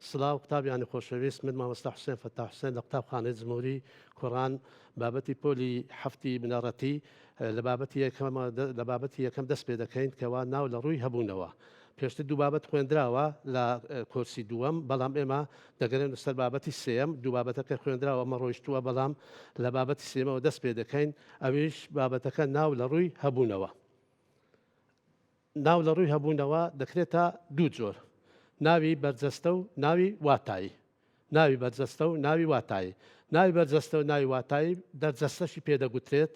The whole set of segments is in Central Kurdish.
سڵاو قوتابیانی خۆشەویست من مامۆستا حوسێن فەتاح حوسێن لە قوتابخانەی جمهوری کوڕان بابەتی پۆلی هەفتی بنەڕەتی لە بابەتی یەکەم دەست پێ دەکەین کەوا ناو لە ڕووی هەبوونەوە. پێشتر دوو بابەت خوێندراوە لە کۆرسی دووەم، بەڵام ئێمە دەگەرێن سەر بابەتی سێم. دوو بابەتەکە خوێندراوە ئەمە ڕۆیشتووە، بەڵام لە بابەتی سێمەوە دەست پێ دەکەین، ئەویش بابەتەکە ناو لە ڕووی هەبوونەوە. ناو لە ڕووی هەبوونەوە دەکرێتە دوو جۆر: ناوی بەرجەستە و ناوی واتایی. ناوی بەرجەستە و ناوی واتایی. ناوی بەرجەستە و ناوی واتایی دەرجەستەشی پێدەگوترێت.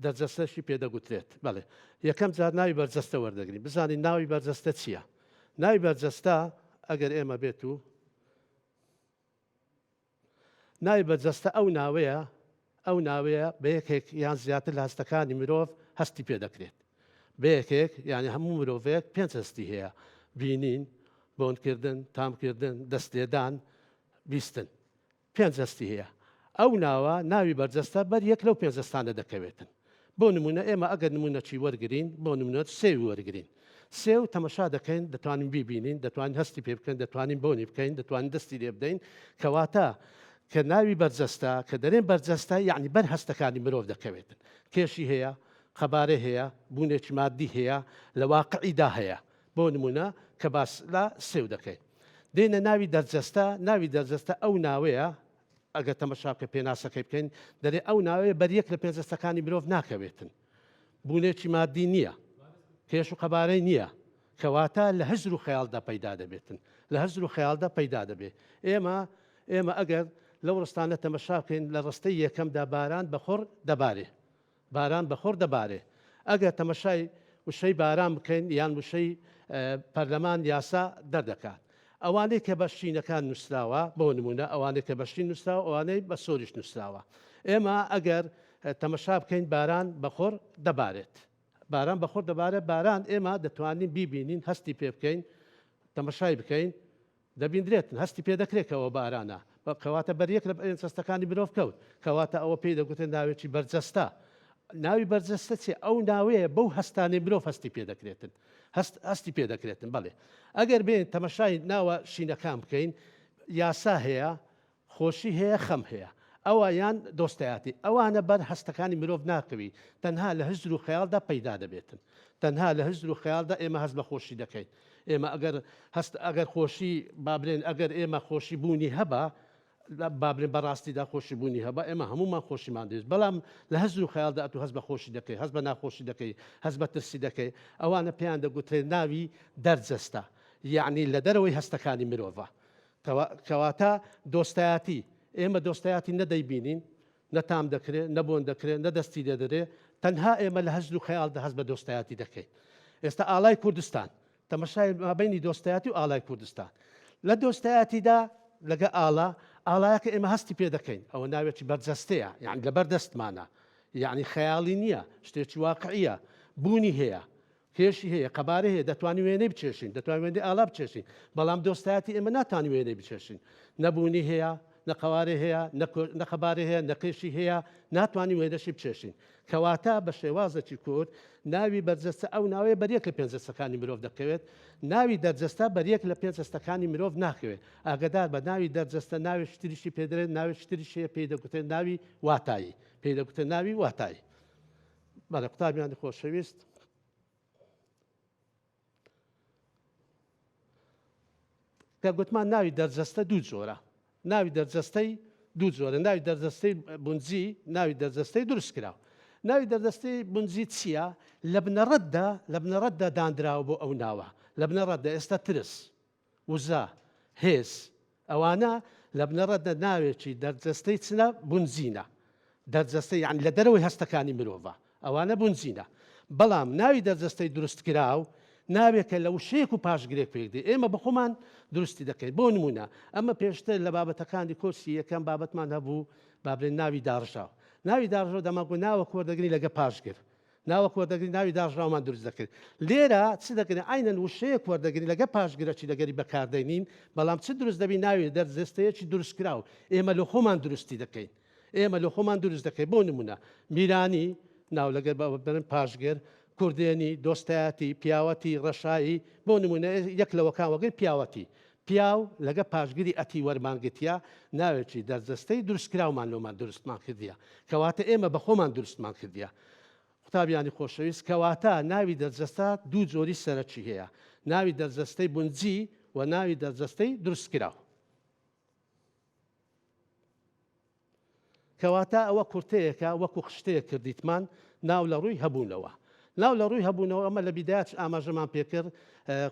دەرجەستەشی پێدەگوترێت. بەڵێ یەکەم جار ناوی بەرجەستە وەردەگرین. بزانین ناوی بەرجەستە چییە؟ ناوی بەرجەستە ئەگەر ئێمە بێت و ناوی بەرجەستە ئەو ناوەیە بە یەکێک یان زیاتر لە هەستەکانی مرۆڤ هەستی پێ دەکرێت. بە یەکێک یعنی هەموو مرۆڤەیەک پێنج هەستی هەیە: بینین، بۆنکردن، تامکردن، دەستێدان، بیستن. پێنج هەستی هەیە. ئەو ناوە ناوی بەرجەستە بەر یەک لەو پێنج هەستانە دەکەوێتن. بۆ نمونە ئێمە ئەگەر نمونەچی وەرگرین، بۆ نمونە سێوی وەرگرین. سێو تەمەشا دەکەین، دەتوانین بیبینین، دەتوانین هەستی پێ بکەین، دەتوانین بۆنی بکەین، دەتوانین دەستی لێ بدەین. کەواتە کە ناوی بەرجەستە کە دەرێن بەرجەستە یعنی بەر هەستەکانی مرۆڤ دەکەوێتن. کێشی هەیە، خەبارە هەیە، بوونێکی مادی هەیە، لە واقعیدا هەیە. بۆ نمونە کە باس لە سێو دەکەین. دێنە ناوی دەرجەستە. ناوی دەرجەستە ئەو ناوەیە ئەگەر تەمەشاکە پێناسەکەی بکەین، دەرێ ئەو ناوەیە بەریەک لە پێنجەستەکانی مرۆڤ ناکەوێتن. بوونێکی مادی نییە، کێش و خەبارەی نییە، کەواتە لە هەزر و خەیاڵدا پەیدا دەبێتن. لە هەزر و خەیاڵدا پەیدا دەبێت. ئێمە ئەگەر لەو ڕستانە تەمەشا بکەین، لە ڕستەی یەکەمدا باران بەخۆر دەبارێ. باران بەخۆر دەبارێ. ئەگەر تەمەشای وشەی باران بکەین یان وشەی پەرلەمان یاسا دەردەکات. ئەوانەی کە بە شینەکان نووسراوە، بۆ نمونە ئەوانەی کە بە شین نووسراوە، ئەوانەی بە سۆریش نووسراوە. ئێمە ئەگەر تەمەشا بکەین باران بەخۆر دەبارێت. باران بەخۆر دەبارێت. باران ئێمە دەتوانین بیبینین، هەستی پێ بکەین، تەمەشای بکەین، دەبیندرێتن، هەستی پێ دەکرێتەوە بارانە. کەواتە بەریەک لە هەستەکانی مرۆڤ کەوت. کەواتە ئەوە پێی دەگوتێن ناوێکی بەرجەستە. ناوی بەرجەستە چێ؟ ئەو ناوەیە بەو هەستانی مرۆڤ هەستی پێ دەکرێتن. هەستی پێ دەکرێتن. بەڵێ ئەگەر بێن تەمەشای ناوە شینەکان بکەین، یاسا هەیە، خۆشی هەیە، خەم هەیە. ئەوە یان دۆستایەتی. ئەوانە بەر هەستەکانی مرۆڤ ناکەوی، تەنها لە هزر و خەیاڵدا پەیدا دەبێتن. تەنها لە هزر و خەیاڵدا ئێمە هەست بە خۆشی دەکەین. ئێمە ئەگەر خۆشی بابرێن، ئەگەر ئێمە خۆشی بوونی هەبە، بابرێن بەڕاستیدا خۆشی بوونی هەبە، ئێمە هەمومان خۆشیمان دەوێت. بەڵام لە هەزر و خەیاڵدا ئەتو هەست بە خۆشی دەکەی، هەست بە ناخۆشی دەکەی، هەست بە ترسی دەکەی. ئەوانە پێیان دەگوترێت ناوی دەرجەستە، یعنی لە دەرەوەی هەستەکانی مرۆڤە. کەواتە دۆستایەتی. ئێمە دۆستایەتی نەدەیبینین، نەتام دەکرێت، نەبوون دەکرێت، نەدەستی دەدرێت. تەنها ئێمە لە هەزر و خەیاڵدا هەست بە دۆستایەتی دەکەین. ئێستا ئاڵای کوردستان، تەمەشای مابەینی دۆستایەتی و ئاڵای کوردستان. لە دۆستایەتیدا لەگە ئاڵایەکە ئێمە هەستی پێ دەکەین، ئەوە ناوێکی بەرجەستەیە، یعنی لەبەر دەستمانە، یعنی خەیاڵی نییە، شتێکی واقعیە، بوونی هەیە، کێشی هەیە، قەبارە هەیە، دەتوانین وێنەی بچێشین، دەتوانین وێنەی ئاڵا بچێشین. بەڵام دۆستایەتی ئێمە ناتوانین وێنەی بچێشین. نەبوونی هەیە، نەقەوارە هەیە، نەخەبارە هەیە، نەقێشی هەیە، ناتوانین وێنەشی بچێشین. کەواتە بە شێوازێکی کورد ناوی بەرجەستە ئەو ناوەیە بەریەک لە پێنج هەستەکانی مرۆڤ دەکەوێت. ناوی دەرجەستە بەریەک لە پێنج هەستەکانی مرۆڤ ناکەوێت. ئاگدار بە ناوی دەرجەستە ناوێکی تریشی پێدرێت، ناوێکی تریشەیە پێی دەگوترێت ناوی واتایی. پێی دەگوترێت ناوی واتایی. بەڵێ قوتابیانی خۆشەویست، کە گوتمان ناوی دەرجەستە دوو جۆرە. ناوی دەرجەستەی دوو جۆرە. ناوی دەرجەستەی بونجی، ناوی دەرجەستەی دروست کراوە. ناوی دەرجەستەی بونجی چییە؟ لە بنەڕەتدا دانراوە بۆ ئەو ناوە. لە بنەڕەتدا ئێستا ترس، وزە، هێز، ئەوانە لە بنەڕەتدا ناوێکی دەرجەستەی چنە بونجینە. دەرجەستەی یعنی لە دەرەوەی هەستەکانی مرۆڤە، ئەوانە بونجینە. بەڵام ناوی دەرجەستەی دروست کراو ناوێکە لە وشەیەک و پاشگرێک پێکدێ. ئێمە بەخۆمان درستی دەکەین. بۆ نمونە ئەمە پێشتر لە بابەتەکانی کۆرسی یەکەم بابەتمان هەبوو، بابرێن ناوی داڕژاو. ناوی داڕژاو دەماگو ناوە کۆردەگری لەگە پاشگر. ناوە کۆردەگری ناوی داڕژاومان دروست دەکرد. لێرە چ دەکەین؟ عینەن وشەیە کۆردەگری لەگە پاشگرەی دەگەری بەکاردێنین، بەڵام چ دروست دەبی؟ ناوی دەرجەستەیەکی دروست کراو. ئێمە لە خۆمان درستی دەکەین. ئێمە لە خۆمان دروست دەکەین. بۆ نمونە میرانی ناو لەگەر بەرن پاشگر، کوردێنی، دۆستایەتی، پیاوەتی، ڕەشایی. بۆ نمونە یەک لەوەکان وەگەر پیاوەتی. پیاو لەگە پاشگیری ئەتی وەرمانگرتیا ناوێکی دەرجەستەی دروستکراومان لۆمان دروستمان کردیە کەواتە ئێمە بە خۆمان دروستمان کردیە قوتابیانی خۆشەویست کەواتە ناوی دەرجەستە دوو جۆری سەرەکی هەیە ناوی دەرجەستەی بونجی و ناوی دەرجەستەی دروستکراو کەواتە ئەوە کورتەیەکە وەکو خشتەیە کردیتمان ناو لە ڕووی هەبوونەوە ناو لە ڕووی هەبوونەوە ئەمە لە بیدایەت ئاماژەمان پێکرد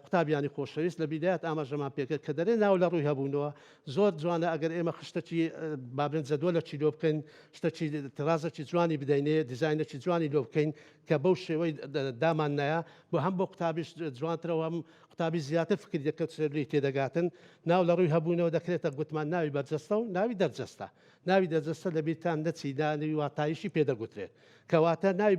قوتابیانی خۆشەویست لە بیدایەت ئاماژەمان پێکرد کە دەرێ ناو لە ڕووی هەبوونەوە زۆر جوانە ئەگەر ئێمە خشتێکی بابرن جەدوەلێکی لۆ بکەین شتێکی ترازێکی جوانی بدەینێ دیزاینێکی جوانی لۆ بکەین کە بەو شێوەی دامان نایە بۆ هەم بۆ قوتابیش جوانترەوە هەم قوتابی زیاتر فکری دەکەوت سێبری تێدەگاتن ناو لە ڕووی هەبوونەوە دەکرێتە گوتمان ناوی بەرجەستە و ناوی دەرجەستە ناوی دەرجەستە لە بیرتان نەچی دانوی واتایشی پێدەگوترێت کەواتە ناوی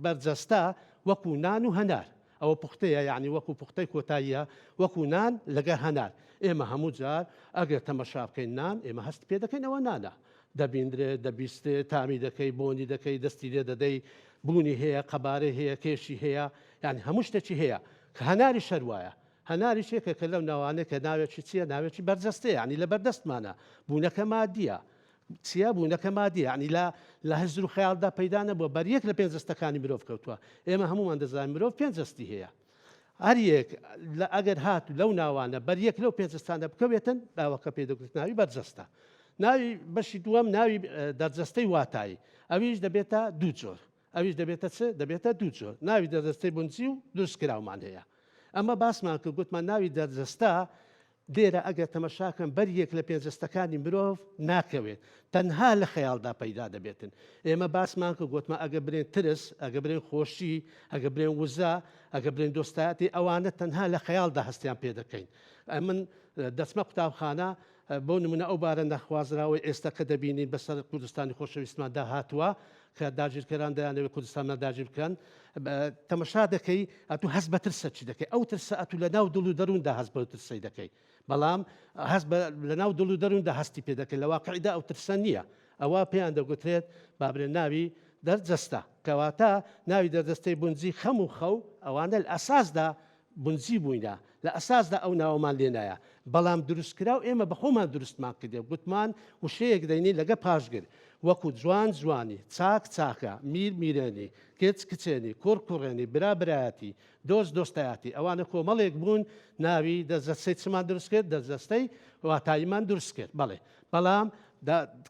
بەرجەستە وەکو نان و هەنار ئەوە پوختەیە یعنی وەکو پوختەی کۆتاییە وەکو نان لەگەر هەنار ئێمە هەموو جار ئەگەر تەمەشا بکەین نان ئێمە هەست پێ دەکەین ئەوە نانە دەبیندرێت دەبیستێت تامی دەکەی بۆنی دەکەی دەستی لێ دەدەی بوونی هەیە قەبارەی هەیە کێشی هەیە یعنی هەموو شتێکی هەیە کە هەناری شەروایە هەناری شێکە کە لەو ناوانەیە کە ناوێکی چییە ناوێکی بەرجەستەیە ینی لە بەردەستمانە بوونەکە مادیە چیە بوونەکە مادیە ینی لە هەزر و خەیاڵدا پەیدا نەبووە بەریەک لە پێنجەستەکانی مرۆڤ کەوتووە ئێمە هەمومان دەزانین مرۆڤ پێنجەستی هەیە هەر یەک ئەگەر هات لەو ناوانە بەریەک لەو پێنجەستانە بکەوێتن داوەکە پێدەگوت ناوی بەرجەستە ناوی بەشی دووەم ناوی دەرجەستەی واتایی ئەویش دەبێتە دوو جۆر ئەویش دەبێتە چ دەبێتە دوو جۆر ناوی دەرجەستەی بونجی و دروستکراومان هەیە ئەمە باسمان کرد گوتمان ناوی دەرجەستە دێرە ئەگەر تەمەشاکەم بەریەک لە پێنجەستەکانی مرۆڤ ناکەوێت تەنها لە خەیاڵدا پەیدا دەبێتن ئێمە باسمان کرد گوتمان ئەگە برێن ترس ئەگە برێن خۆشی ئەگە برێن وزە ئەگە برێن دۆستایەتی ئەوانە تەنها لە خەیاڵدا هەستیان پێ دەکەین من دەچمە قوتابخانە بۆ نمونە ئەو بارە نەخوازراوەی ئێستا کە دەبینین بەسەر کوردستانی خۆشەویستماندا هاتووە کە داگیرکەران دەیانەوێت کوردستانمان داگیر بکەن تەمەشا دەکەی ئەتو هەست بە ترسەچی دەکەی ئەو ترسە ئەتو لە ناو دڵ و دەرووندا هەست بە ترسەی دەکەی بەڵام هەست لە ناو دڵ و دەرووندا هەستی پێ دەکەی لە واقعیدا ئەو ترسە نییە ئەوە پێیان دەگوترێت بابرێن ناوی دەرجەستە کەواتە ناوی دەرجەستەی بونجی خەم و خەو ئەوانە لە ئەساسدا بونجی بووینە لە ئەساسدا ئەو ناوەمان لێنایە بەڵام دروستکراو ئێمە بە خۆمان دروستمان کردێ گوتمان وشەیەک دەینی لەگە پاشگر وەکو جوان جوانی چاک چاکە میر میرێنی کچ کچێنی کوڕ کوڕێنی برا برایەتی دۆست دۆستایەتی ئەوانە کۆمەڵێک بوون ناوی دەرجەستەی چمان دروست کرد دەرجەستەی واتاییمان دروست کرد بەڵێ بەڵام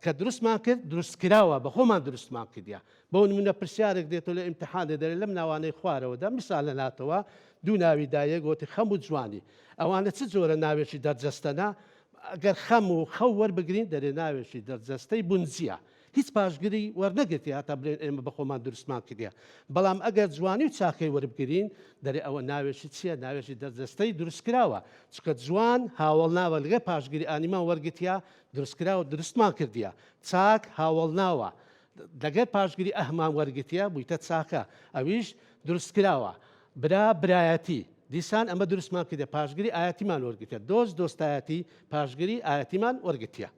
کە دروستمان کرد دروستکراوە بە خۆمان دروستمان کردیا بۆ نمونە پرسیارێک دێتەوە لە ئیمتحانێ دەرێ لەم ناوانەی خوارەوەدا میسال لە ناتەوە دوو ناوی دایە گوتی خەم و جوانی ئەوانە چ جۆرە ناوێکی دەرجەستەنا ئەگەر خەم و خەو وەربگرین دەرێ ناوێکی دەرجەستەی بونجیە هیچ پاشگیری وەرنەگرێتی هاتە بڵێن ئێمە بە خۆمان دروستمان کردیا بەڵام ئەگەر جوانی و چاکەی وەربگرین دەرێ ئەوە ناوێکی چییە ناوێکی دەرجەستەی دروستکراوە چکە جوان هاوڵ ناوە لەگە پاشگیری ئانیمان وەرگتیا دروستکراوە دروستمان کردیا چاک هاوڵ ناوە لەگەر پاشگیری ئەهمان وەرگتیا بوویتە چاکە ئەویش دروستکراوە برا برایەتی دیسان ئەمە دروستمان کردێ پاشگیری ئاەتیمان وەرگتە دۆست دۆستایەتی پاشگیری ئاەتیمان وەرگتیە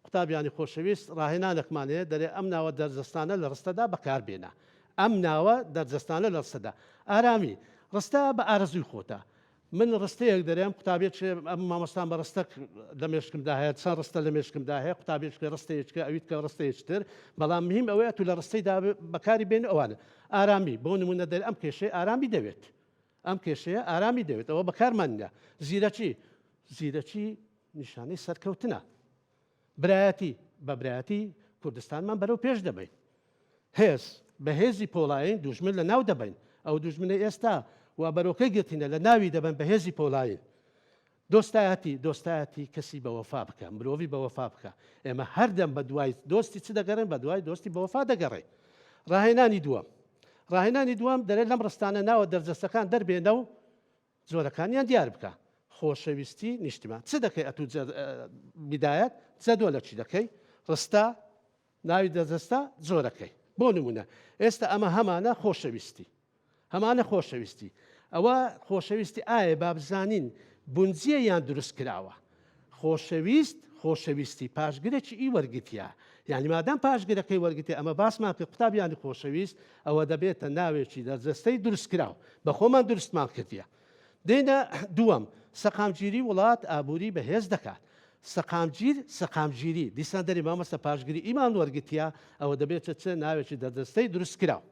قوتابیانی خۆشەویست ڕاهێنانێکمانەیە دەرێ ئەم ناوە دەرجەستانە لە ڕستەدا بەکاربێنە ئەم ناوە دەرجەستانە لە ڕستەدا ئارامی ڕستە بە ئارەزوی خۆتە من ڕستەیەک دەرێم قوتابێت ئەم مامۆستان بە ڕستە لە مێشکمدا هەیە چەند ڕستە لە مێشکمدا هەیە قوتابێت ڕستەیەکە ئەویت کە ڕستەیەکتر بەڵام مهم ئەوەیە تو لە ڕستەیدا بەکاری بێن ئەوانە ئارامی بۆ نمونە دەرێ ئەم کێشەیە ئارامی دەوێت ئەم کێشەیە ئارامی دەوێت ئەوە بەکارمانە زیرەکی نیشانەی سەرکەوتنە برایەتی بە برایەتی کوردستانمان بەرەو پێش دەبین هێز بە هێزی پۆڵاین دوژمن لە ناو دەبین ئەو دوژمنە ئێستا و بەرۆکەی گرتینە لە ناوی دەبن بە هێزی پۆڵاین دۆستایەتی کەسی بە وەفا بکە مرۆڤی بە وەفا بکە ئێمە هەردەم بە دوای دۆستی چ دەگەڕێن بە دوای دۆستی بە وەفا دەگەڕێ ڕاهێنانی دووەم دەرێت لەم ڕستانە ناوە دەرجەستەکان دەربێنە و جۆرەکانیان دیار بکە خۆشەویستی نیشتیمان چ دەکەی ئەتو بیدایەت جەدۆ لە چی دەکەی ڕستە ناوی دەرجەستە زۆرەکەی بۆ نمونە ئێستا ئەمە هەمانە خۆشەویستی ئەوە خۆشەویستی ئایا با بزانین بونجیە یان دروست کراوە خۆشەویستی پاشگرێکی ئی وەرگتیە یعنی مادام پاشگرەکەی وەرگتی ئەمە باسمان کە قوتابیانی خۆشەویست ئەوە دەبێتە ناوێکی دەرجەستەی دروستکراوە بە خۆمان دروستمان کردیە دێنە دووەم سەقامگیری وڵات ئابووری بەهێز دەکات سەقامگیری دیسان دەری مامەستە پاشگیری ئیمان وەرگتیە ئەوە دەبێتە چ ناوێکی دەرجەستەی دروستکراوە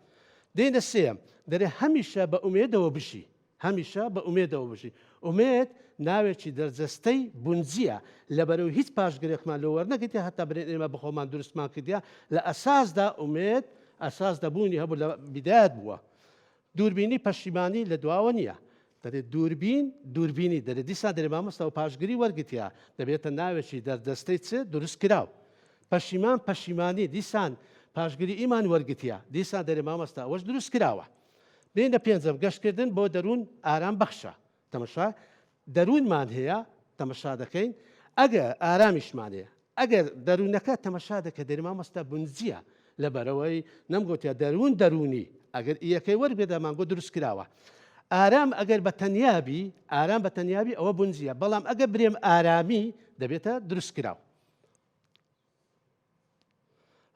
دێنە سێم دەرێ هەمیشە بە ئومێدەوە بشی هەمیشە بە ئومێدەوە بشی ئومێد ناوێکی دەرجەستەی بونجیە لەبەرەوە هیچ پاشگرێکمان لە وەرنەگرێتە هەتا برێن ئێمە بە خۆمان دروستمان کردیا لە ئەساسدا ئومێد ئەساس دەبوونی هەبوو لە بیدایەت بووە دووربینی پەشیمانی لە دواوە نییە دەبێت دووربینی دەرێت دیسان دەرێ مامۆستاەوە پاشگیری وەرگتیە دەبێتە ناوێکی دەرجەستەی چ دروست کراو پەشیمانی دیسان پاشگیری ئیمان وەرگتیە دیسان دەرێ مامۆستا ئەوەش دروست کراوە بێنە پێنجەم گەشتکردن بۆ دەروون ئارام بەخشە تەمەشا دەروونمان هەیە تەمەشا دەکەین ئەگەر ئارامیشمان هەیە ئەگەر دەروونەکە تەمەشا دەکە دەری مامۆستا بونجیە لەبەرەوەی نەمگوتیا دەروونی ئەگەر یەکەی وەرگێدا مانگۆ دروست کراوە ئارام ئەگەر بە تەنیابی ئەوە بونجیە بەڵام ئەگە برێم ئارامی دەبێتە دروست کراو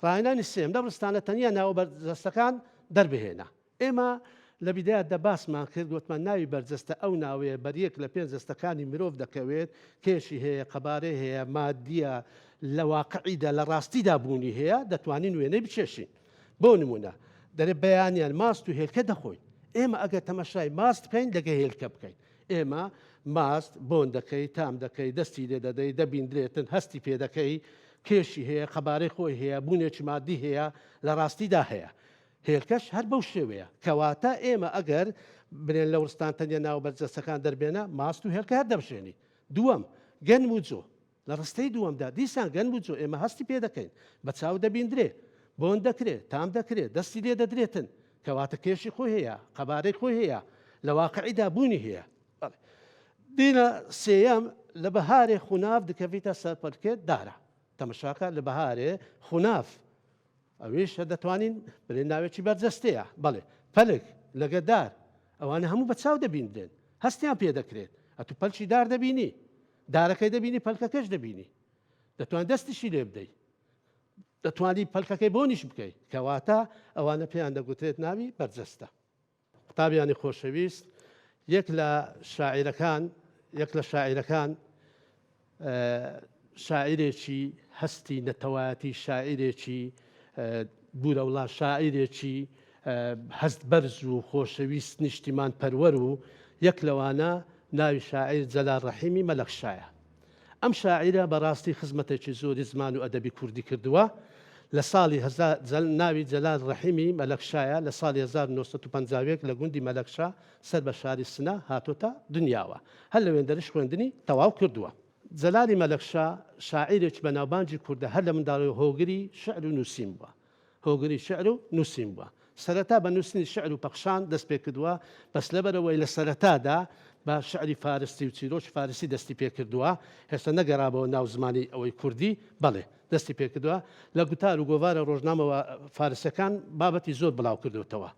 ڕاهێنانی سێم دەبستانە تەنیا ناو بەرجەستەکان دەربهێنا ئێمە لە بیدایەتدا باسمان کرد گوتمان ناوی بەرجەستە ئەو ناوەیە بەریەک لە پێنج جەستەکانی مرۆڤ دەکەوێت کێشی هەیە قەبارە هەیە مادیە لە واقعیدا لە ڕاستیدا بوونی هەیە دەتوانین وێنەی بچێشین بۆ نمونە دەرێت بەیانیان ماست و هێلکە دەخۆین ئێمە ئەگەر تەمەشای ماست بکەین لەگە هێلکە بکەین ئێمە ماست بۆن دەکەی تام دەکەی دەستی لێ دەدەی دەبیندرێتن هەستی پێ دەکەی کێشی هەیە قەبارەی خۆی هەیە بوونێکی مادی هەیە لە ڕاستیدا هەیە هێلکەش هەر بەو شێوەیە کەواتە ئێمە ئەگەر برێن لە وڵستان تەنیا ناو بەرجەستەکان دەربێنە ماست و هێلکە هەر دەبشێنی دووەم گەنم و جۆ لە ڕستەی دووەمدا دیسان گەنم و جۆ ئێمە هەستی پێ دەکەین بە چاو دەبیندرێ بۆن دەکرێت تام دەکرێت دەستی لێ دەدرێتن کەواتە کێشی خۆی هەیە قەبارەی خۆی هەیە لە واقعیدا بوونی هەیە دینە سێەم لە بەهارێ خوناف دکەویتە سەرپەرکێت دارە تەمەشاکە لە بەهارێ خوناف ئەویش دەتوانین برێن ناوێکی بەرجەستەیە بەڵێ پەلک لەگەدار ئەوانە هەموو بە چاو دەبیندرێن هەستیان پێ دەکرێت ئەتو پەلکی دار دەبینی دارەکەی دەبینی پەلکەکەش دەبینی دەتوان دەستیشی لێ بدەیت دەتوانی پەلکەکەی بۆ نیش بکەیت کەواتە ئەوانە پێیان دەگوترێت ناوی بەرجەستە قوتابیانی خۆشەویست یەک لە شاعیرەکان شاعیرێکی هەستی نەتەوایەتی شاعیرێکی بوورەوڵا شاعیرێکی هەست بەرز و خۆشەویست نیشتیمان پەروەر و یەک لەوانە ناوی شاعیر جەلال ڕەحیمی مەلەکشایە ئەم شاعیرە بەڕاستی خزمەتێکی زۆری زمان و ئەدەبی کوردی کردووە لە ساڵی ناوی جەلال ڕەحیمی مەلەکشایە لە ساڵی 1950 لە گوندی مەلەکشا سەر بە شاری سنە هاتۆتە دنیاوە هەر لە وێندەرش خوێندنی تەواو کردووە جەلالی مەلەکشا شاعیرێکی بەناوبانجی کوردە هەر لە منداڵی هۆگری شعر و نووسین بووە هۆگری شعر و نووسین بووە سەرەتا بە نووسنی شعر و پەخشان دەست پێ کردووە بەس لەبەرەوەی لە سەرەتادا بە شعری فارسی و چیرۆکی فارسی دەستی پێ کردووە هێستا نەگەڕابەوە ناو زمانی ئەوەی کوردی بەڵێ دەستی پێ کردووە لە گوتار و گۆوارە ڕۆژنامەوە فارسەکان بابەتی زۆر بڵاو کردوتەوە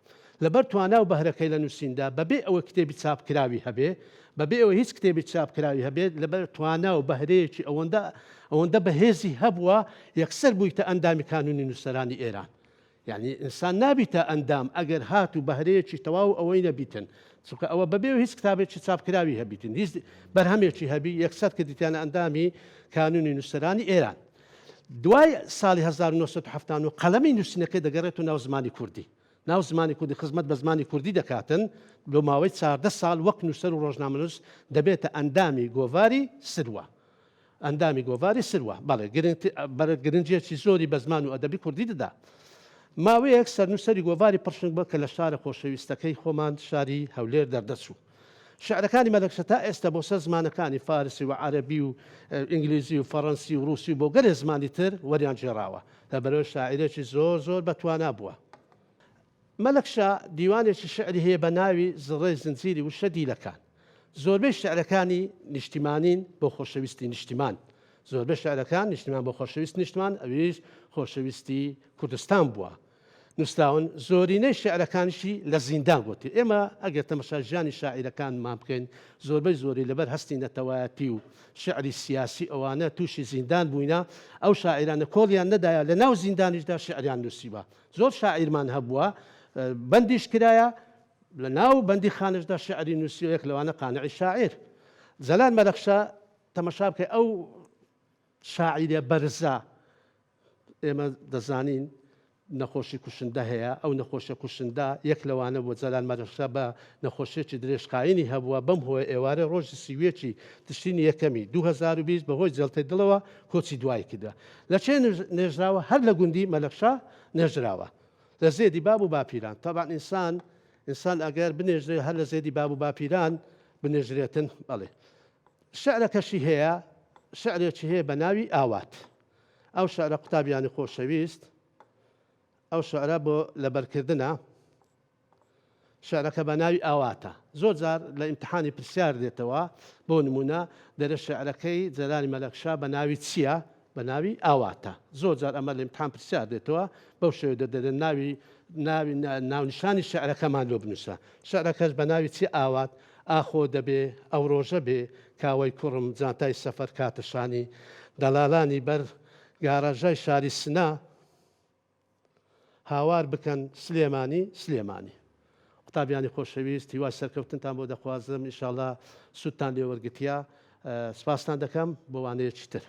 لەبەر توانە و بەهرەکەی لە نووسیندا بەبێ ئەوە کتێبی چاپکراوی هەبێ بەبێ ئەوە هیچ کتێبی چاپکراوی هەبێت لەبەر توانە و بەهرەیەکی ئەوەندە بەهێزی هەبووە یەکسەر بوویتە ئەندامی کانونی نووسەرانی ئێران یعنی ئینسان نابیتە ئەندام ئەگەر هات و بەهرەیەکی تەواو ئەوەی نەبیتن چونکە ئەوە بەبێ هیچ کتابێکی چاپکراوی هەبیتن هیچ بەرهەمێکی هەبی یەکسەر کردیتیانە ئەندامی کانونی نووسەرانی ئێران دوای ساڵی 1970 قەلەمی نووسینەکەی دەگەڕێت و ناو زمانی کوردی ناو زمانی کوردی خزمەت بە زمانی کوردی دەکاتن بۆ ماوەی 14 ساڵ وەک نووسەر و ڕۆژنامەنووس دەبێتە ئەندامی گۆڤاری سروە ئەندامی گۆڤاری سروە بەڵێ گرنجێکی زۆری بە زمان و ئەدەبی کوردی دەدا ماوەیەک سەرنووسەری گۆڤاری پڕشنگ بە کە لە شارە خۆشەویستەکەی خۆمان شاری هەولێر دەردەچوو شعرەکانی مەلەکشە تا ئێستا بۆ سەر زمانەکانی فارسی و عەرەبی و ئینگلیزی و فەڕەنسی و رووسی بۆ گەلێ زمانی تر وەریان جێراوە لەبەرەوەی شاعیرێکی زۆر بەتوانا بووە مەلەکشە دیوانێکی شعری هەیە بە ناوی زڕەی زنجیری و شەدیلەکان زۆربەی شعرەکانی نیشتیمانین بۆ خۆشەویستی نیشتیمان زۆربەی شعرەکان نیشتیمان بۆ خۆشەویست نیشتمان ئەویش خۆشەویستی کوردستان بووە نووسراون زۆرینەی شعرەکانیشی لە زیندان گوتی ئێمە ئەگەر تەمەشا ژیانی شاعیرەکانمان بکەین زۆربەی زۆری لەبەر هەستی نەتەوایەتی و شعری سیاسی ئەوانە تووشی زیندان بووینە ئەو شاعیرانە کۆڵیان نەدایە لە ناو زیندانیشدا شعریان نووسیوە زۆر شاعیرمان هەبووە بەندیش کرایە لە ناو بەندی خانشدا شعری نووسی و یەک لەوانە قانعی شاعیر زەلال مەلەخشە تەمەشا بکەی ئەو شاعیرە بەرزە ئێمە دەزانین نەخۆشی کوشندە هەیە ئەو نەخۆشە کوشندە یەک لەوانە بۆ جەلال مەلەخشە بە نەخۆشیێکی درێژخایینی هەبووە بەم هۆی ئێوارە ڕۆژی سیوێکی تشتینی یەکەمی 2020 بەهۆی جەڵتەی دڵەوە کۆچی دوای کردە لە چێ نێژراوە هەر لە گوندی مەلەخشە نێژراوە لە زێدی باب و باپیران تەبان ئینسان ئەگەر بنێژرێ هەر لە زێدی باب و باپیران بنێژرێتن بەڵێ شعرەکەشی هەیە شعرێکی هەیە بە ناوی ئاوات ئەو شعرە قوتابیانی خۆشەویست ئەو شعرە بۆ لەبەرکردنە شعرەکە بە ناوی ئاواتە زۆر جار لە ئیمتحانی پرسیار دێتەوە بۆ نمونە دەرە شعرەکەی جەلالی مەلەخشا بە ناوی چییە بە ناوی ئاواتە زۆر جار ئەمە لە ئیمتحان پرسیار دێتەوە بەو شێوە دەدەن ناونیشانی شعرەکەمان لۆ بنووسە شعرەکەش بە ناوی چی ئاوات ئاخۆ دەبێ ئەو ڕۆژە بێ کاوەی کوڕم جانتای سەفەر کاتەشانی دەڵالانی بەر گاڕەژای شاری سنا هاوار بکەن سلێمانی قوتابیانی خۆشەویست هیوای سەرکەوتنتان بۆ دەخوازم ئینشاڵڵا سوودتان لێ وەرگتیا سپاستان دەکەم بۆ وانەیەکی تر